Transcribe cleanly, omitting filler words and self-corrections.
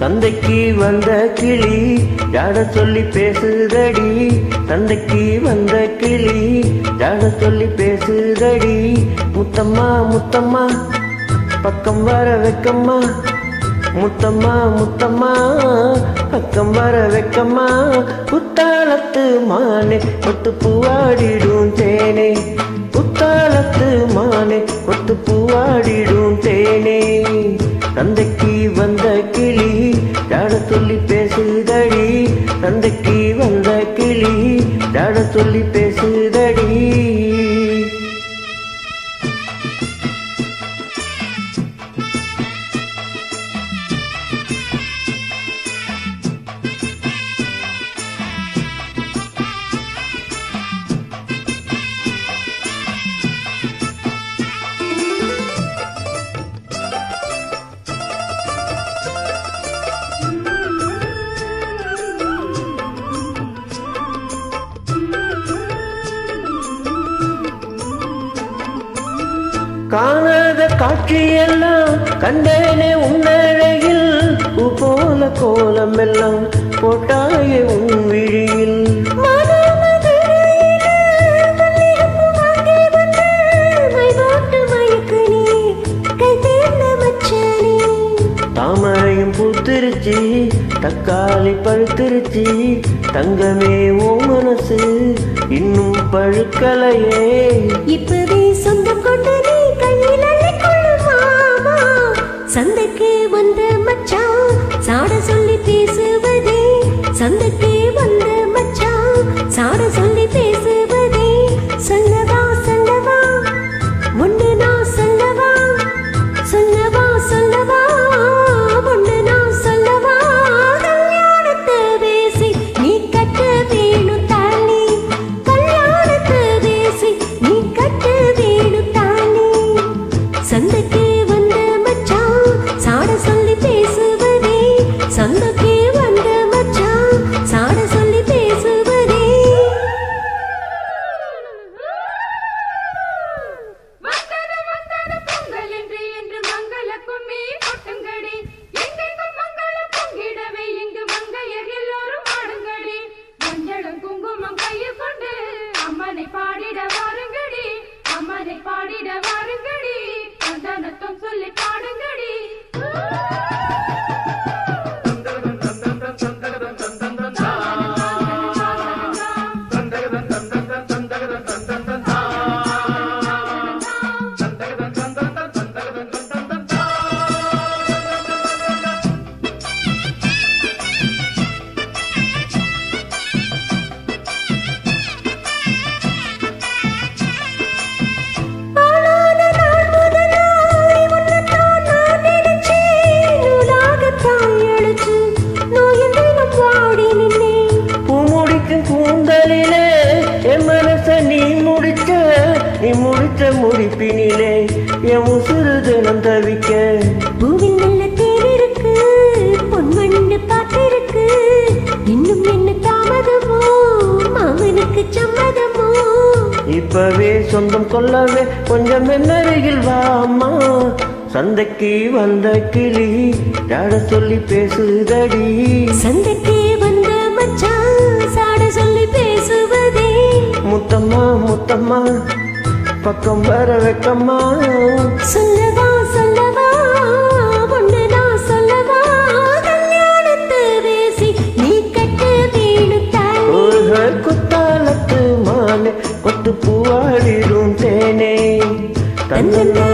சந்தைக்கு வந்த கிளி ஜாட சொல்லி பேசுதடி. சந்தைக்கு வந்த கிளி ஜாட சொல்லி பேசுதடி. முத்தம்மா முத்தம்மா பக்கம் வர வைக்கம்மா. முத்தம்மா முத்தம்மா பக்கம் வர வைக்கம்மா. புத்தாளத்து மானே கொத்து பூவாடிடும் தேனே. புத்தாளத்து மானே கொத்து பூவாடிடும் தேனே. சந்தைக்கு வந்த கிளி ஜாட சொல்லி பேசுதடி. சந்தைக்கு வந்த கிளி ஜாட சொல்லி பேசுதடி. காணாத காட்சியெல்லாம் கண்டேனே உன்னழகில். பூ போல கோலம் எல்லாம் போட்டாயே உன் விழியில். தாமரையும் பூத்திருச்சி தக்காளி பழுத்திருச்சி. தங்கமே ஓ மனசு இன்னும் பழுக்கலையே. இப்பவே சொந்தம் கொண்டு நீ கையில் அள்ளிக்கொள்ளுமாமா. சந்தைக்கு வந்த மச்சான் சாட சொல்லி பேசுவதே. சந்தைக்கு வந்த மச்சான் சாட சொல்லி பேசுவதே. சொல்லவா சொல்லவா ஒன்று நான் சொல்லவா. சொல்லவா சொல்லவா ஒன்று நான் சொல்லவா. கல்யாணத்தை பேசி நீ கட்ட வேணும் தாலி. கல்யாணத்தை பேசி நீ கட்ட வேணும் தாலி. சந்தைக்கு வந்த மச்சான் சாட சொல்லி பேசுவதே. சந்தைக்கு வந்த மச்சான் சாட சொல்லி பேசுவதே. பாடிட வாருங்கடி அம்மனை பாடிட வாருங்கடி. சந்தனத்தம் சொல்லி பாடுங்கடி. கூந்தலிலே என் மனச நீ முடிச்ச முடிப்பினிலே என் உசுறு தினம் தவிக்க. பூவில் நல்ல தேர் இருக்கு பொன்மண்ணு பார்த்திருக்கு. இன்னும் என்ன தாமதமோ மாமனுக்கு சம்மதமோ. இப்பவே சொந்தம் கொள்ளவே கொஞ்சம் என்னருகில் வாமா. சந்தைக்கு வந்த கிளி ஜாட சொல்லி பேசுதடி. சந்தைக்கு வந்த மச்சான் சாட சொல்லி பேசுவதே. முத்தம்மா முத்தம்மா பக்கம் வர வைக்கம்மா. சொல்லவா சொல்லவா ஒன்று நான் சொல்லவா. கல்யாணத்தை பேசி நீ கட்ட வேணும் தாலி. குத்தாலத்து மானே கொத்து பூவாடிடும் தேனே. தந்தனா